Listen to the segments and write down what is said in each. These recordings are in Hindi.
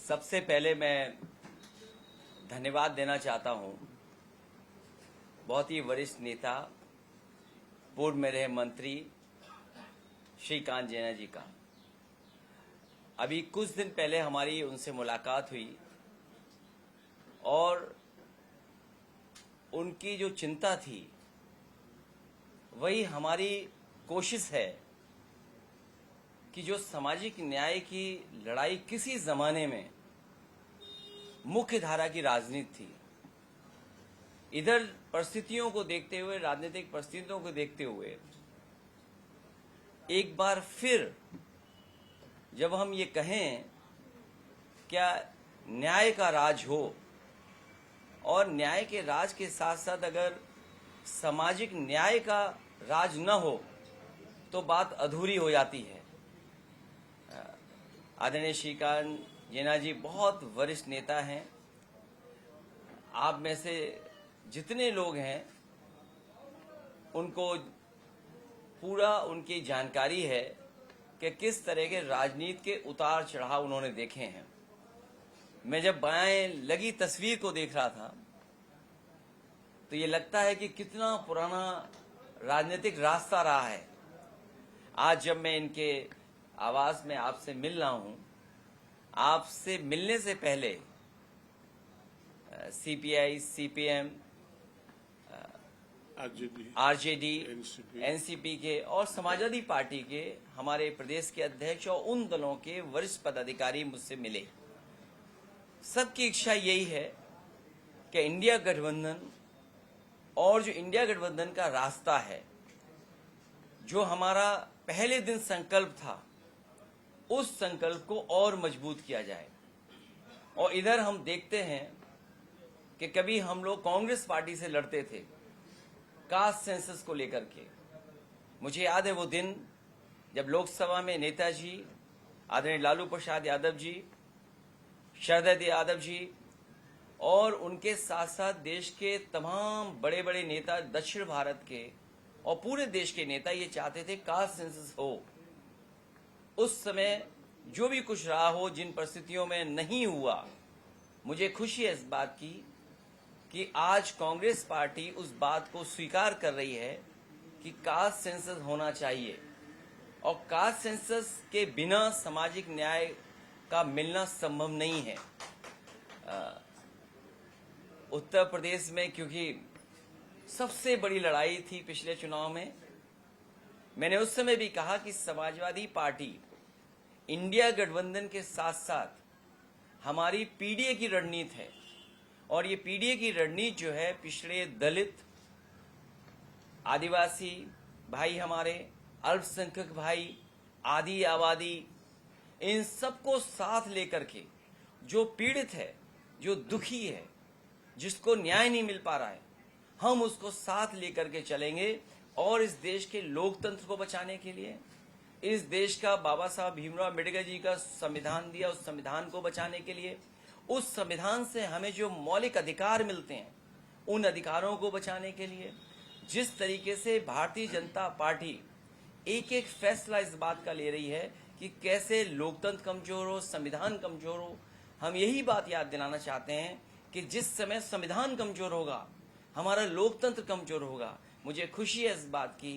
सबसे पहले मैं धन्यवाद देना चाहता हूं बहुत ही वरिष्ठ नेता पूर्व में रहे मंत्री श्री कांत जैना जी का। अभी कुछ दिन पहले हमारी उनसे मुलाकात हुई और उनकी जो चिंता थी वही हमारी कोशिश है कि जो सामाजिक न्याय की लड़ाई किसी जमाने में मुख्य धारा की राजनीति थी, इधर परिस्थितियों को देखते हुए, राजनीतिक परिस्थितियों को देखते हुए एक बार फिर जब हम ये कहें क्या न्याय का राज हो और न्याय के राज के साथ साथ अगर सामाजिक न्याय का राज न हो तो बात अधूरी हो जाती है। आदरणीय श्री कांत जैना जी बहुत वरिष्ठ नेता हैं। आप में से जितने लोग हैं उनको पूरा उनकी जानकारी है कि किस तरह के राजनीति के उतार चढ़ाव उन्होंने देखे हैं। मैं जब बाएं लगी तस्वीर को देख रहा था तो ये लगता है कि कितना पुराना राजनीतिक रास्ता रहा है। आज जब मैं इनके आवास में आपसे मिल रहा हूं, आपसे मिलने से पहले सीपीआई, सीपीएम, आरजेडी, एनसीपी के और समाजवादी पार्टी के हमारे प्रदेश के अध्यक्ष और उन दलों के वरिष्ठ पदाधिकारी मुझसे मिले। सबकी इच्छा यही है कि इंडिया गठबंधन और जो इंडिया गठबंधन का रास्ता है, जो हमारा पहले दिन संकल्प था, उस संकल्प को और मजबूत किया जाए। और इधर हम देखते हैं कि कभी हम लोग कांग्रेस पार्टी से लड़ते थे कास्ट सेंसस को लेकर के। मुझे याद है वो दिन जब लोकसभा में नेताजी आदरणीय लालू प्रसाद यादव जी, शरद यादव जी और उनके साथ साथ देश के तमाम बड़े बड़े नेता, दक्षिण भारत के और पूरे देश के नेता ये चाहते थे कास्ट सेंसस हो। उस समय जो भी कुछ रहा हो, जिन परिस्थितियों में नहीं हुआ, मुझे खुशी है इस बात की कि आज कांग्रेस पार्टी उस बात को स्वीकार कर रही है कि कास्ट सेंसस होना चाहिए और कास्ट सेंसस के बिना सामाजिक न्याय का मिलना संभव नहीं है। उत्तर प्रदेश में क्योंकि सबसे बड़ी लड़ाई थी पिछले चुनाव में, मैंने उस समय भी कहा कि समाजवादी पार्टी इंडिया गठबंधन के साथ साथ हमारी पीडीए की रणनीति है और ये पीडीए की रणनीति जो है पिछड़े दलित, आदिवासी भाई, हमारे अल्पसंख्यक भाई, आदि आबादी, इन सबको साथ लेकर के जो पीड़ित है, जो दुखी है, जिसको न्याय नहीं मिल पा रहा है, हम उसको साथ लेकर के चलेंगे और इस देश के लोकतंत्र को बचाने के लिए, इस देश का बाबा साहब भीमराव अम्बेडकर जी का संविधान दिया, उस संविधान को बचाने के लिए, उस संविधान से हमें जो मौलिक अधिकार मिलते हैं उन अधिकारों को बचाने के लिए, जिस तरीके से भारतीय जनता पार्टी एक एक फैसला इस बात का ले रही है कि कैसे लोकतंत्र कमजोर हो, संविधान कमजोर हो, हम यही बात याद दिलाना चाहते हैं कि जिस समय संविधान कमजोर होगा, हमारा लोकतंत्र कमजोर होगा। मुझे खुशी है इस बात की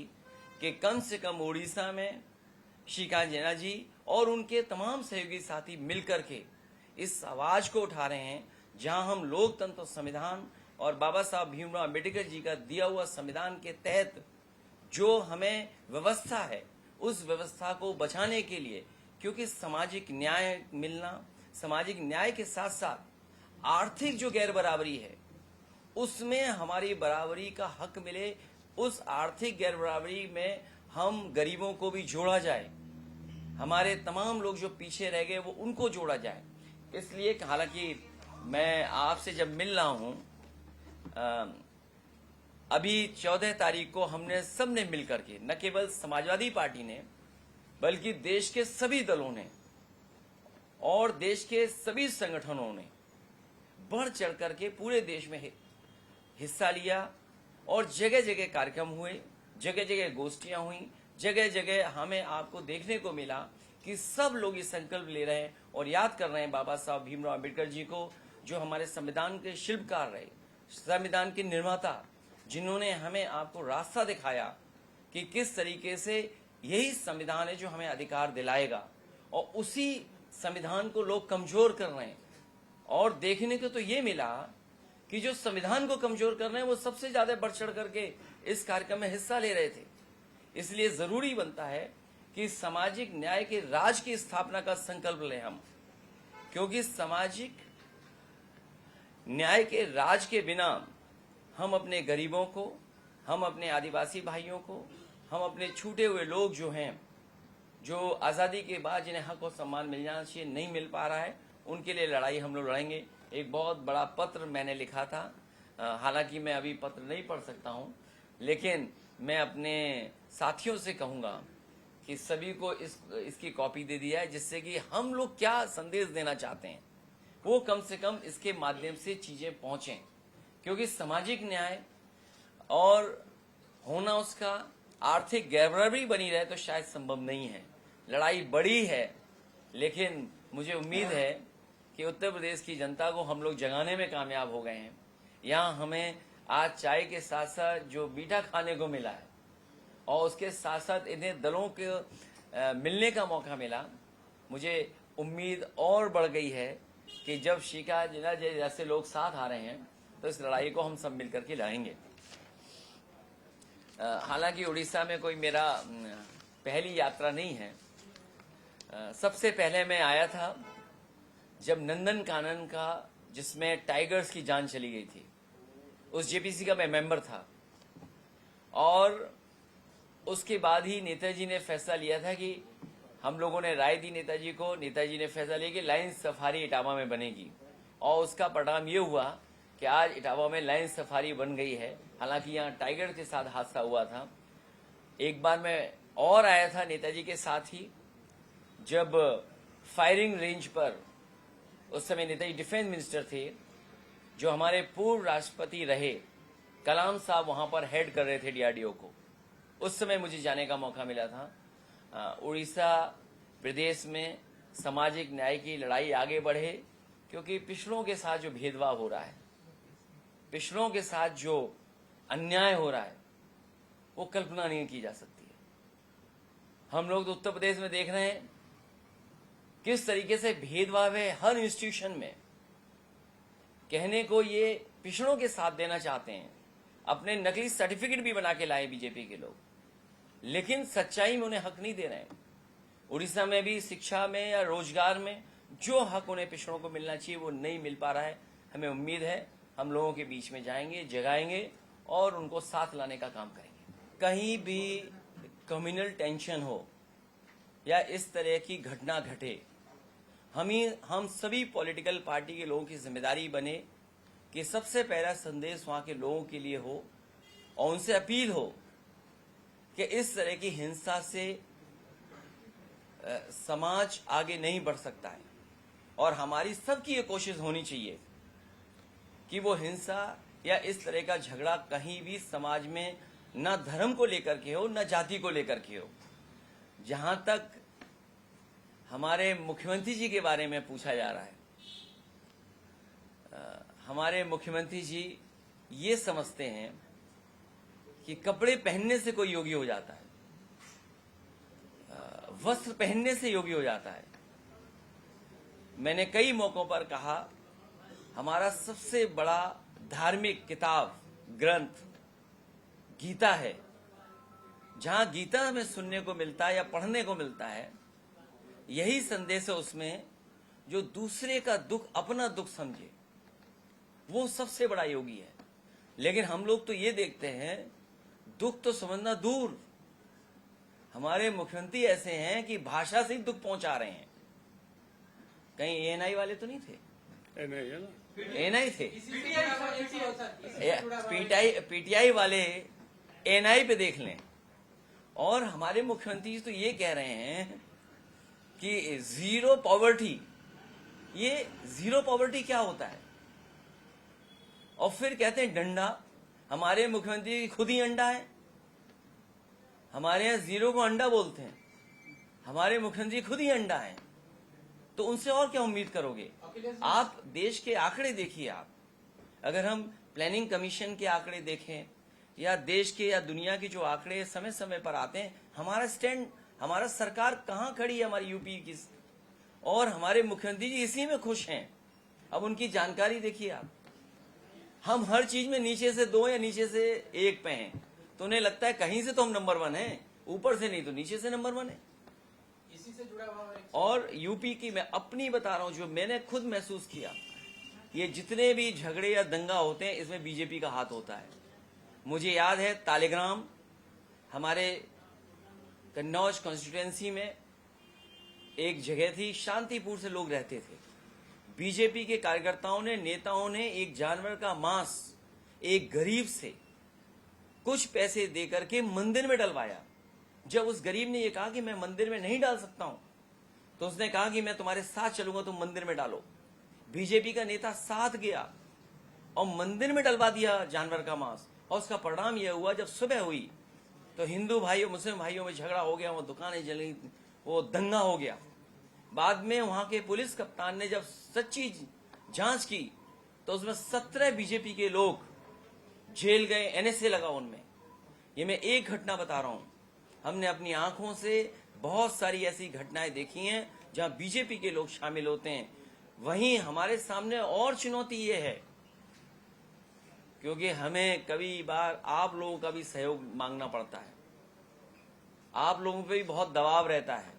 कि कम से कम उड़ीसा में श्री कांत जैना जी और उनके तमाम सहयोगी साथी मिलकर के इस आवाज को उठा रहे हैं, जहां हम लोकतंत्र, संविधान और बाबा साहब भीमराव अम्बेडकर जी का दिया हुआ संविधान के तहत जो हमें व्यवस्था है, उस व्यवस्था को बचाने के लिए, क्योंकि सामाजिक न्याय मिलना, सामाजिक न्याय के साथ साथ आर्थिक जो गैर बराबरी है उसमें हमारी बराबरी का हक मिले, उस आर्थिक गैर बराबरी में हम गरीबों को भी जोड़ा जाए, हमारे तमाम लोग जो पीछे रह गए वो उनको जोड़ा जाए। इसलिए हालांकि मैं आपसे जब मिल रहा हूं, अभी 14 तारीख को हमने सबने मिलकर के, न केवल समाजवादी पार्टी ने बल्कि देश के सभी दलों ने और देश के सभी संगठनों ने बढ़ चढ़ करके पूरे देश में हिस्सा लिया और जगह जगह कार्यक्रम हुए, जगह जगह गोष्ठियां हुई, जगह जगह हमें आपको देखने को मिला कि सब लोग ये संकल्प ले रहे हैं और याद कर रहे हैं बाबा साहब भीमराव अंबेडकर जी को, जो हमारे संविधान के शिल्पकार रहे, संविधान के निर्माता, जिन्होंने हमें आपको रास्ता दिखाया कि किस तरीके से यही संविधान है जो हमें अधिकार दिलाएगा। और उसी संविधान को लोग कमजोर कर रहे हैं। और देखने को तो ये मिला कि जो संविधान को कमजोर कर रहे हैं वो सबसे ज्यादा बढ़ चढ़ करके इस कार्यक्रम में हिस्सा ले रहे थे। इसलिए जरूरी बनता है कि सामाजिक न्याय के राज की स्थापना का संकल्प लें हम, क्योंकि सामाजिक न्याय के राज के बिना हम अपने गरीबों को, हम अपने आदिवासी भाइयों को, हम अपने छूटे हुए लोग जो हैं, जो आज़ादी के बाद जिन्हें हक और सम्मान मिल जाना चाहिए नहीं मिल पा रहा है, उनके लिए लड़ाई हम लोग लड़ेंगे। एक बहुत बड़ा पत्र मैंने लिखा था, हालांकि मैं अभी पत्र नहीं पढ़ सकता हूं, लेकिन मैं अपने साथियों से कहूंगा कि सभी को इसकी कॉपी दे दिया है, जिससे कि हम लोग क्या संदेश देना चाहते हैं वो कम से कम इसके माध्यम से चीजें पहुंचें। क्योंकि सामाजिक न्याय और होना उसका आर्थिक गैरबराबरी बनी रहे तो शायद संभव नहीं है। लड़ाई बड़ी है, लेकिन मुझे उम्मीद है कि उत्तर प्रदेश की जनता को हम लोग जगाने में कामयाब हो गए हैं। यहाँ हमें आज चाय के साथ साथ जो मीठा खाने को मिला है और उसके साथ साथ इन्हें दलों के मिलने का मौका मिला, मुझे उम्मीद और बढ़ गई है कि जब शिका जिला जैसे लोग साथ आ रहे हैं तो इस लड़ाई को हम सब मिलकर के लड़ेंगे। हालांकि उड़ीसा में कोई मेरा पहली यात्रा नहीं है। सबसे पहले मैं आया था जब नंदन कानन का, जिसमें टाइगर्स की जान चली गई थी, उस जेपीसी का मैं मेंबर था। और उसके बाद ही नेताजी ने फैसला लिया था कि हम लोगों ने राय दी नेताजी को, नेताजी ने फैसला लिया कि लायन सफारी इटावा में बनेगी। और उसका परिणाम ये हुआ कि आज इटावा में लायन सफारी बन गई है। हालांकि यहाँ टाइगर के साथ हादसा हुआ था। एक बार मैं और आया था नेताजी के साथ ही, जब फायरिंग रेंज पर, उस समय नेताजी डिफेंस मिनिस्टर थे, जो हमारे पूर्व राष्ट्रपति रहे कलाम साहब वहां पर हेड कर रहे थे डीआरडीओ को। उस समय मुझे जाने का मौका मिला था। उड़ीसा प्रदेश में सामाजिक न्याय की लड़ाई आगे बढ़े, क्योंकि पिछड़ों के साथ जो भेदभाव हो रहा है, पिछड़ों के साथ जो अन्याय हो रहा है, वो कल्पना नहीं की जा सकती है। हम लोग तो उत्तर प्रदेश में देख रहे हैं किस तरीके से भेदभाव है हर इंस्टीट्यूशन में। कहने को ये पिछड़ों के साथ देना चाहते हैं, अपने नकली सर्टिफिकेट भी बना के लाए बीजेपी के लोग, लेकिन सच्चाई में उन्हें हक नहीं दे रहे हैं। उड़ीसा में भी शिक्षा में या रोजगार में जो हक उन्हें पिछड़ों को मिलना चाहिए वो नहीं मिल पा रहा है। हमें उम्मीद है हम लोगों के बीच में जाएंगे, जगाएंगे और उनको साथ लाने का काम करेंगे। कहीं भी कम्युनल टेंशन हो या इस तरह की घटना घटे, हम सभी पॉलिटिकल पार्टी के लोगों की जिम्मेदारी बने कि सबसे पहला संदेश वहां के लोगों के लिए हो और उनसे अपील हो कि इस तरह की हिंसा से समाज आगे नहीं बढ़ सकता है। और हमारी सबकी ये कोशिश होनी चाहिए कि वो हिंसा या इस तरह का झगड़ा कहीं भी समाज में न धर्म को लेकर के हो, न जाति को लेकर के हो। जहां तक हमारे मुख्यमंत्री जी के बारे में पूछा जा रहा है, हमारे मुख्यमंत्री जी ये समझते हैं कि कपड़े पहनने से कोई योगी हो जाता है, वस्त्र पहनने से योगी हो जाता है। मैंने कई मौकों पर कहा, हमारा सबसे बड़ा धार्मिक किताब ग्रंथ गीता है। जहां गीता में सुनने को मिलता है या पढ़ने को मिलता है, यही संदेश है उसमें, जो दूसरे का दुख अपना दुख समझे, वो सबसे बड़ा योगी है। लेकिन हम लोग तो ये देखते हैं, दुख तो समझना दूर, हमारे मुख्यमंत्री ऐसे हैं कि भाषा से ही दुख पहुंचा रहे हैं। कहीं एएनआई वाले तो नहीं थे? एएनआई थे, पीटीआई वाले एएनआई पे देख लें। और हमारे मुख्यमंत्री तो ये कह रहे हैं कि जीरो पॉवर्टी, ये जीरो पॉवर्टी क्या होता है? और फिर कहते हैं डंडा। हमारे मुख्यमंत्री खुद ही अंडा है। हमारे यहाँ जीरो को अंडा बोलते हैं, हमारे मुख्यमंत्री खुद ही अंडा है। तो उनसे और क्या उम्मीद करोगे? आप देश के आंकड़े देखिए। आप अगर हम प्लानिंग कमीशन के आंकड़े देखें या देश के या दुनिया के जो आंकड़े समय समय पर आते हैं, हमारा स्टैंड, हमारा सरकार कहाँ खड़ी है हमारी यूपी की, और हमारे मुख्यमंत्री जी इसी में खुश हैं। अब उनकी जानकारी देखिए आप। हम हर चीज में नीचे से 2 या नीचे से 1 पे हैं, तो उन्हें लगता है कहीं से तो हम नंबर 1 हैं, ऊपर से नहीं तो नीचे से नंबर 1 है। इसी से जुड़ा हुआ है। और यूपी की मैं अपनी बता रहा हूं, जो मैंने खुद महसूस किया, ये जितने भी झगड़े या दंगा होते हैं इसमें बीजेपी का हाथ होता है। मुझे याद है तालेग्राम, हमारे कन्नौज कॉन्स्टिट्यूएंसी में एक जगह थी, शांतिपुर से लोग रहते थे। बीजेपी के कार्यकर्ताओं ने, नेताओं ने एक जानवर का मांस एक गरीब से कुछ पैसे देकर के मंदिर में डलवाया। जब उस गरीब ने ये कहा कि मैं मंदिर में नहीं डाल सकता हूं, तो उसने कहा कि मैं तुम्हारे साथ चलूंगा, तुम मंदिर में डालो। बीजेपी का नेता साथ गया और मंदिर में डलवा दिया जानवर का मांस, और उसका परिणाम यह हुआ, जब सुबह हुई तो हिंदू भाइयों मुस्लिम भाइयों में झगड़ा हो गया, वो दुकानें जली, वो दंगा हो गया। बाद में वहां के पुलिस कप्तान ने जब सच्ची जांच की तो उसमें 17 बीजेपी के लोग जेल गए, एनएसए लगा उनमें। ये मैं एक घटना बता रहा हूं। हमने अपनी आंखों से बहुत सारी ऐसी घटनाएं देखी हैं जहां बीजेपी के लोग शामिल होते हैं। वहीं हमारे सामने और चुनौती ये है, क्योंकि हमें कभी बार आप लोगों का भी सहयोग मांगना पड़ता है, आप लोगों पे भी बहुत दबाव रहता है।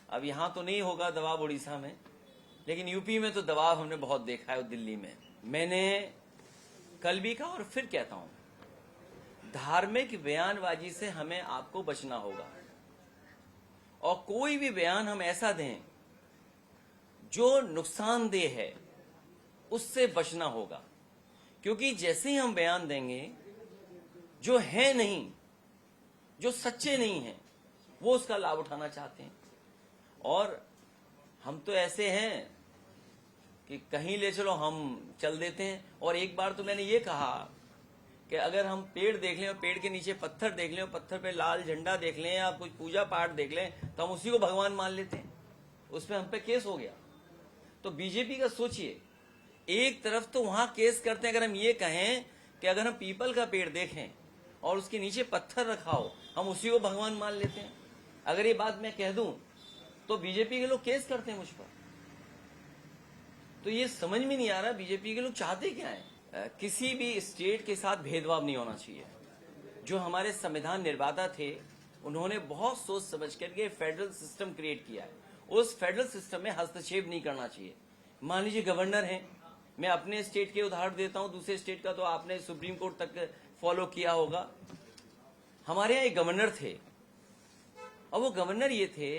अब यहां तो नहीं होगा दबाव उड़ीसा में, लेकिन यूपी में तो दबाव हमने बहुत देखा है, दिल्ली में। मैंने कल भी कहा और फिर कहता हूं, धार्मिक बयानबाजी से हमें आपको बचना होगा, और कोई भी बयान हम ऐसा दें जो नुकसानदेह है उससे बचना होगा। क्योंकि जैसे ही हम बयान देंगे जो है नहीं, जो सच्चे नहीं हैं, वो उसका लाभ उठाना चाहते हैं। और हम तो ऐसे हैं कि कहीं ले चलो हम चल देते हैं। और एक बार तो मैंने ये कहा कि अगर हम पेड़ देख लें और पेड़ के नीचे पत्थर देख लें और पत्थर पे लाल झंडा देख लें या कुछ पूजा पाठ देख लें तो हम उसी को भगवान मान लेते हैं, उस पर हम पे केस हो गया। तो बीजेपी का सोचिए, एक तरफ तो वहां केस करते हैं, अगर हम ये कहें कि अगर हम पीपल का पेड़ देखें और उसके नीचे पत्थर रखा हो हम उसी को भगवान मान लेते हैं। अगर ये बात मैं कह दूं तो बीजेपी के लोग केस करते हैं मुझ पर। तो ये समझ में नहीं आ रहा बीजेपी के लोग चाहते क्या है। किसी भी स्टेट के साथ भेदभाव नहीं होना चाहिए। जो हमारे संविधान निर्माता थे उन्होंने बहुत सोच समझ करके फेडरल सिस्टम क्रिएट किया है, उस फेडरल सिस्टम में हस्तक्षेप नहीं करना चाहिए। मान लीजिए गवर्नर हैं, मैं अपने स्टेट के उदाहरण देता हूं, दूसरे स्टेट का तो आपने सुप्रीम कोर्ट तक फॉलो किया होगा। हमारे यहाँ एक गवर्नर थे, और वो गवर्नर ये थे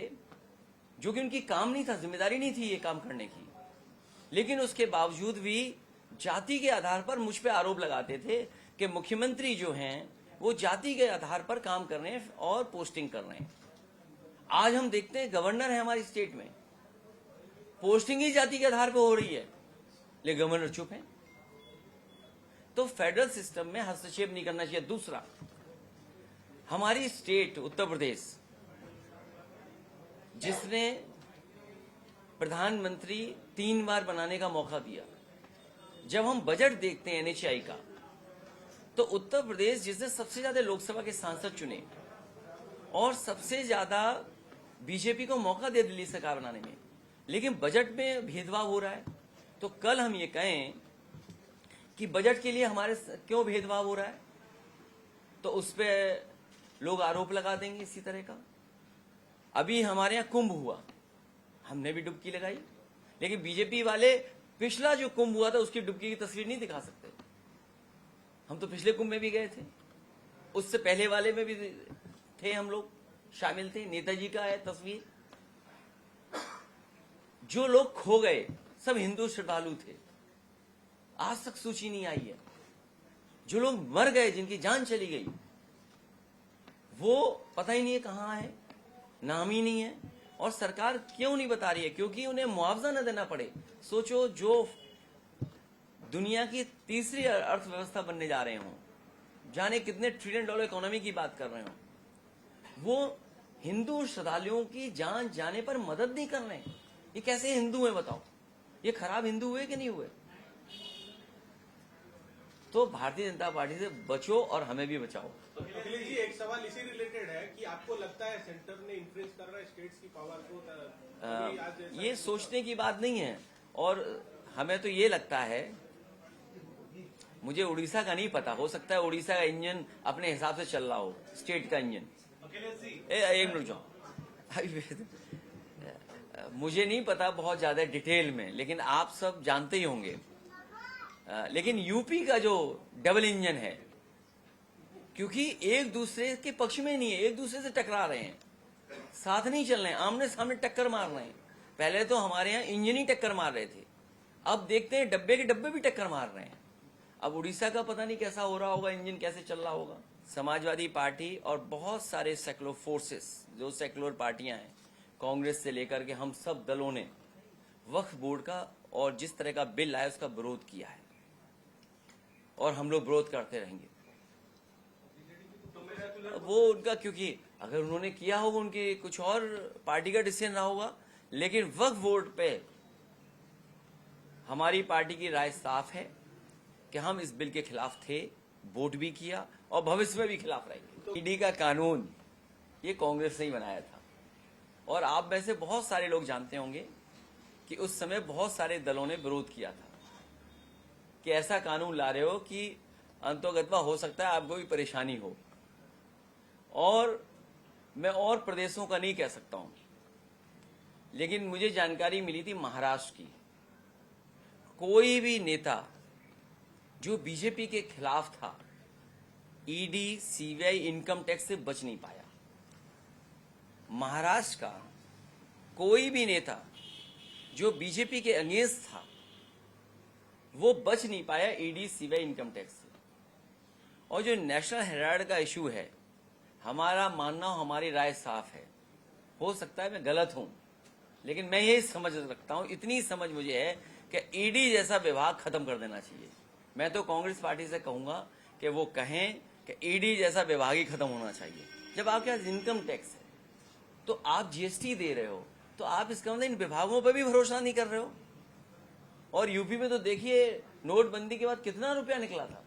जो कि उनकी काम नहीं था, जिम्मेदारी नहीं थी ये काम करने की, लेकिन उसके बावजूद भी जाति के आधार पर मुझ पे आरोप लगाते थे कि मुख्यमंत्री जो हैं वो जाति के आधार पर काम कर रहे हैं और पोस्टिंग कर रहे हैं। आज हम देखते हैं गवर्नर है हमारी स्टेट में, पोस्टिंग ही जाति के आधार पर हो रही है, लेकिन गवर्नर चुप है। तो फेडरल सिस्टम में हस्तक्षेप नहीं करना चाहिए। दूसरा, हमारी स्टेट उत्तर प्रदेश, जिसने प्रधानमंत्री 3 बार बनाने का मौका दिया, जब हम बजट देखते हैं एनएचआई का, तो उत्तर प्रदेश जिसने सबसे ज्यादा लोकसभा के सांसद चुने और सबसे ज्यादा बीजेपी को मौका दिया दिल्ली सरकार बनाने में, लेकिन बजट में भेदभाव हो रहा है। तो कल हम ये कहें कि बजट के लिए हमारे क्यों भेदभाव हो रहा है, तो उस पर लोग आरोप लगा देंगे इसी तरह का। अभी हमारे यहाँ कुंभ हुआ, हमने भी डुबकी लगाई, लेकिन बीजेपी वाले पिछला जो कुंभ हुआ था उसकी डुबकी की तस्वीर नहीं दिखा सकते। हम तो पिछले कुंभ में भी गए थे, उससे पहले वाले में भी थे, हम लोग शामिल थे। नेताजी का है तस्वीर। जो लोग खो गए सब हिंदू श्रद्धालु थे, आज तक सूची नहीं आई है। जो लोग मर गए, जिनकी जान चली गई, वो पता ही नहीं है कहां है, नाम ही नहीं है। और सरकार क्यों नहीं बता रही है? क्योंकि उन्हें मुआवजा न देना पड़े। सोचो, जो दुनिया की तीसरी अर्थव्यवस्था बनने जा रहे हों, जाने कितने $1 ट्रिलियन इकोनॉमी की बात कर रहे हो, वो हिंदू श्रद्धालुओं की जान जाने पर मदद नहीं कर रहे हैं। ये कैसे हिंदू है बताओ? ये खराब हिंदू हुए कि नहीं हुए? तो भारतीय जनता पार्टी से बचो और हमें भी बचाओ। अखिलेश जी, एक सवाल इसी रिलेटेड है कि आपको लगता है सेंटर ने इन्फ्लुएंस कर रहा है स्टेट्स की पावर को? अभी आज ऐसा ये सोचने की बात नहीं है। और हमें तो ये लगता है, मुझे उड़ीसा का नहीं पता, हो सकता है उड़ीसा का इंजन अपने हिसाब से चल रहा हो, स्टेट का इंजन। एक मिनट जाओ, मुझे नहीं पता बहुत ज्यादा डिटेल में, लेकिन आप सब जानते ही होंगे। लेकिन यूपी का जो डबल इंजन है, क्योंकि एक दूसरे के पक्ष में नहीं है, एक दूसरे से टकरा रहे हैं, साथ नहीं चल रहे हैं, आमने सामने टक्कर मार रहे हैं। पहले तो हमारे यहाँ इंजन ही टक्कर मार रहे थे, अब देखते हैं डब्बे के डब्बे भी टक्कर मार रहे हैं। अब उड़ीसा का पता नहीं कैसा हो रहा होगा, इंजन कैसे चल रहा होगा। समाजवादी पार्टी और बहुत सारे सेकुलर फोर्सेस, जो सेकुलर पार्टियां हैं, कांग्रेस से लेकर के हम सब दलों ने वक्फ बोर्ड का और जिस तरह का बिल आया उसका विरोध किया है, और हम लोग विरोध करते रहेंगे। वो उनका, क्योंकि अगर उन्होंने किया होगा, उनके कुछ और पार्टी का डिसीजन रहा होगा, लेकिन वक्फ बोर्ड पे हमारी पार्टी की राय साफ है कि हम इस बिल के खिलाफ थे, वोट भी किया और भविष्य में भी खिलाफ रहेंगे। ईडी का कानून ये कांग्रेस ने ही बनाया था, और आप में से बहुत सारे लोग जानते होंगे कि उस समय बहुत सारे दलों ने विरोध किया था कि ऐसा कानून ला रहे हो कि अंतोगत्वा हो सकता है आपको भी परेशानी हो। और मैं और प्रदेशों का नहीं कह सकता हूं, लेकिन मुझे जानकारी मिली थी महाराष्ट्र की, कोई भी नेता जो बीजेपी के खिलाफ था, ईडी, सीबीआई, इनकम टैक्स से बच नहीं पाया। महाराष्ट्र का कोई भी नेता जो बीजेपी के अगेंस्ट था, वो बच नहीं पाया ईडी, सीबीआई, इनकम टैक्स से। और जो नेशनल हेराल्ड का इशू है, हमारा मानना, हमारी राय साफ है, हो सकता है मैं गलत हूं, लेकिन मैं यही समझ रखता हूं, इतनी समझ मुझे है कि ईडी जैसा विभाग खत्म कर देना चाहिए। मैं तो कांग्रेस पार्टी से कहूंगा कि वो कहें कि ईडी जैसा विभाग ही खत्म होना चाहिए। जब आपके पास इनकम टैक्स है, तो आप जीएसटी दे रहे हो, तो आप इसका मतलब इन विभागों पर भी भरोसा नहीं कर रहे हो। और यूपी में तो देखिए, नोटबंदी के बाद कितना रुपया निकला था।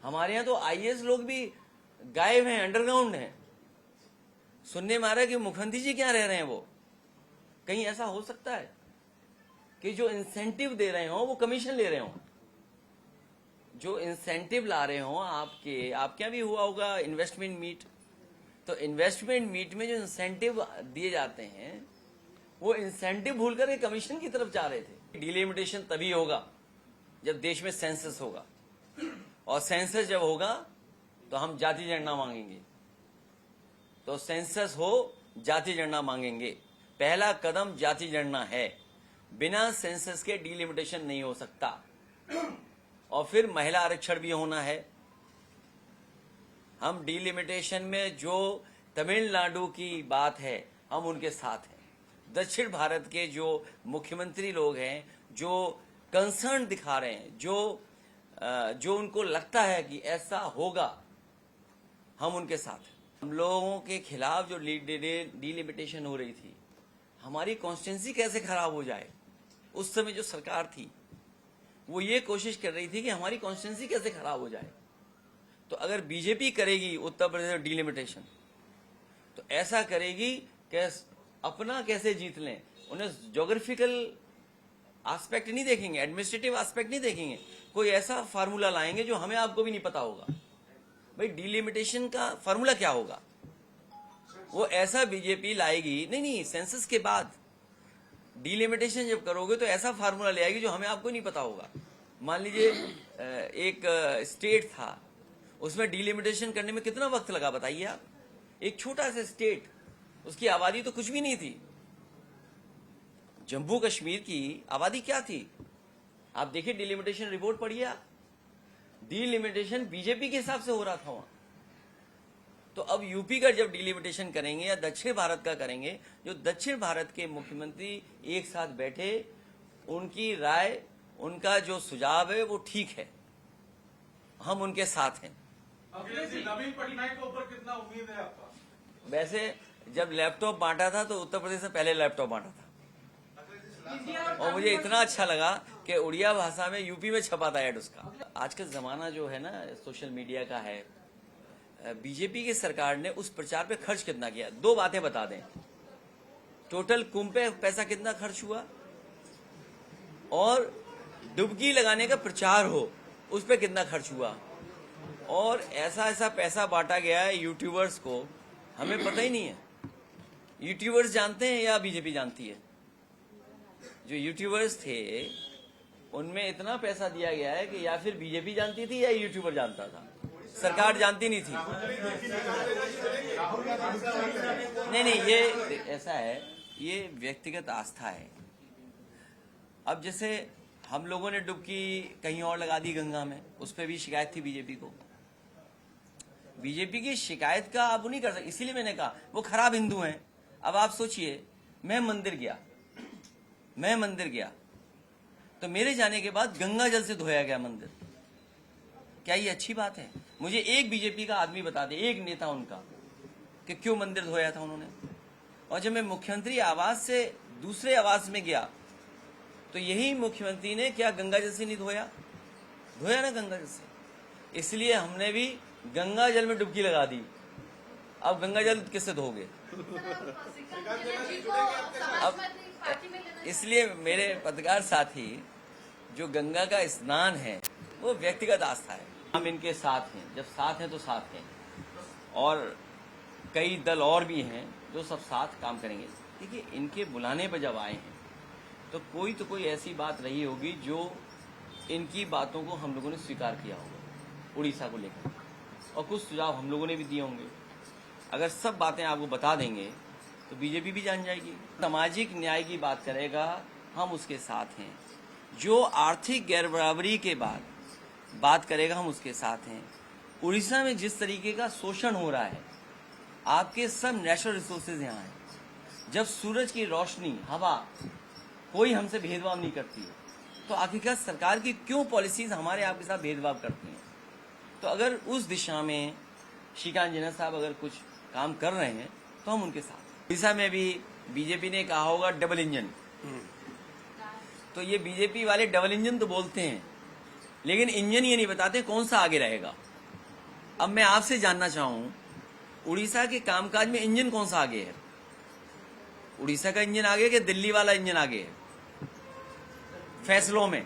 हमारे यहाँ तो आईएएस लोग भी गायब हैं, अंडरग्राउंड हैं। सुनने में आ रहा है कि मुख्यमंत्री जी क्या रह रहे हैं वो। कहीं ऐसा हो सकता है कि जो इंसेंटिव दे रहे हो वो कमीशन ले रहे हो? जो इंसेंटिव ला रहे हो आपके यहाँ भी हुआ होगा इन्वेस्टमेंट मीट, तो इन्वेस्टमेंट मीट में जो इंसेंटिव दिए जाते हैं, वो इंसेंटिव भूल कर कमीशन की तरफ जा रहे थे। डिलिमिटेशन तभी होगा जब देश में सेंसस होगा, और सेंसस जब होगा तो हम जाति जनगणना मांगेंगे। तो सेंसस हो, जाति जनगणना मांगेंगे। पहला कदम जाति जनगणना है, बिना सेंसस के डिलिमिटेशन नहीं हो सकता। और फिर महिला आरक्षण भी होना है। हम डिलिमिटेशन में जो तमिलनाडु की बात है, हम उनके साथ हैं। दक्षिण भारत के जो मुख्यमंत्री लोग हैं, जो कंसर्न दिखा रहे हैं, जो उनको लगता है कि ऐसा होगा, हम उनके साथ हैं। हम लोगों के खिलाफ जो डिलिमिटेशन हो रही थी, हमारी कॉन्स्टिट्यूंसी कैसे खराब हो जाए, उस समय जो सरकार थी वो ये कोशिश कर रही थी कि हमारी कॉन्स्टिट्यूंसी कैसे खराब हो जाए। तो अगर बीजेपी करेगी उत्तर प्रदेश में डिलिमिटेशन, तो ऐसा करेगी कि अपना कैसे जीत लें। उन्हें ज्योग्राफिकल एस्पेक्ट नहीं देखेंगे, एडमिनिस्ट्रेटिव एस्पेक्ट नहीं देखेंगे, कोई ऐसा फार्मूला लाएंगे जो हमें आपको भी नहीं पता होगा। भाई डिलिमिटेशन का फार्मूला क्या होगा, वो ऐसा बीजेपी लाएगी। नहीं, सेंसस के बाद डिलिमिटेशन जब करोगे तो ऐसा फार्मूला ले आएगी जो हमें आपको नहीं पता होगा। मान लीजिए एक स्टेट था, उसमें डिलिमिटेशन करने में कितना वक्त लगा बताइए आप। एक छोटा सा स्टेट, उसकी आबादी तो कुछ भी नहीं थी। जम्मू कश्मीर की आबादी क्या थी, आप देखिए, डिलिमिटेशन रिपोर्ट पढ़िए आप। डिलिमिटेशन बीजेपी के हिसाब से हो रहा था वहां। तो अब यूपी का जब डिलिमिटेशन करेंगे या दक्षिण भारत का करेंगे, जो दक्षिण भारत के मुख्यमंत्री एक साथ बैठे, उनकी राय, उनका जो सुझाव है वो ठीक है, हम उनके साथ हैं। अखिलेश जी, नवीन पटनायक के ऊपर कितना उम्मीद है आपका? वैसे जब लैपटॉप बांटा था तो उत्तर प्रदेश में पहले लैपटॉप बांटा था, और मुझे इतना अच्छा लगा कि उड़िया भाषा में यूपी में छपा था ऐड उसका। आज का जमाना जो है ना सोशल मीडिया का है। बीजेपी की सरकार ने उस प्रचार पे खर्च कितना किया, दो बातें बता दें। टोटल कुंभ पे पैसा कितना खर्च हुआ, और डुबकी लगाने का प्रचार हो उस पे कितना खर्च हुआ, और ऐसा ऐसा पैसा बांटा गया है यूट्यूबर्स को, हमें पता ही नहीं है। यूट्यूबर्स जानते हैं या बीजेपी जानती है? जो यूट्यूबर्स थे उनमें इतना पैसा दिया गया है कि या फिर बीजेपी जानती थी या यूट्यूबर जानता था, सरकार जानती नहीं थी। नहीं, ये ऐसा है, ये व्यक्तिगत आस्था है। अब जैसे हम लोगों ने डुबकी कहीं और लगा दी गंगा में, उस पर भी शिकायत थी बीजेपी को। बीजेपी की शिकायत का आप नहीं कर सकते, इसीलिए मैंने कहा वो खराब हिंदू हैं। अब आप सोचिए, मैं मंदिर गया तो मेरे जाने के बाद गंगा जल से धोया गया मंदिर, क्या ये अच्छी बात है? मुझे एक बीजेपी का आदमी बता दे, एक नेता उनका, कि क्यों मंदिर धोया था उन्होंने। और जब मैं मुख्यमंत्री आवास से दूसरे आवास में गया तो यही मुख्यमंत्री ने क्या गंगा जल से नहीं धोया ना गंगा जल से। इसलिए हमने भी गंगा जल में डुबकी लगा दी। अब गंगा जल किससे धोगे? अब इसलिए मेरे पत्रकार साथी, जो गंगा का स्नान है वो व्यक्तिगत आस्था है, हम इनके साथ हैं। जब साथ हैं तो साथ हैं, और कई दल और भी हैं जो सब साथ काम करेंगे। देखिए, इनके बुलाने पर जब आए हैं तो कोई ऐसी बात रही होगी जो इनकी बातों को हम लोगों ने स्वीकार किया होगा उड़ीसा को लेकर, और कुछ सुझाव हम लोगों ने भी दिए होंगे। अगर सब बातें आपको बता देंगे तो बीजेपी भी जान जाएगी। सामाजिक न्याय की बात करेगा, हम उसके साथ हैं। जो आर्थिक गैरबराबरी के बाद बात करेगा, हम उसके साथ हैं। उड़ीसा में जिस तरीके का शोषण हो रहा है, आपके सब नेचुरल रिसोर्सेज यहाँ हैं। जब सूरज की रोशनी, हवा, कोई हमसे भेदभाव नहीं करती है, तो आखिरकार सरकार की क्यों पॉलिसीज हमारे आपके साथ भेदभाव करती हैं? तो अगर उस दिशा में श्रीकांत जेना साहब अगर कुछ काम कर रहे हैं तो हम उनके साथ। उड़ीसा में भी बीजेपी ने कहा होगा डबल इंजन, तो ये बीजेपी वाले डबल इंजन तो बोलते हैं, लेकिन इंजन ये नहीं बताते कौन सा आगे रहेगा। अब मैं आपसे जानना चाहूं, उड़ीसा के कामकाज में इंजन कौन सा आगे है? उड़ीसा का इंजन आगे कि दिल्ली वाला इंजन आगे है फैसलों में?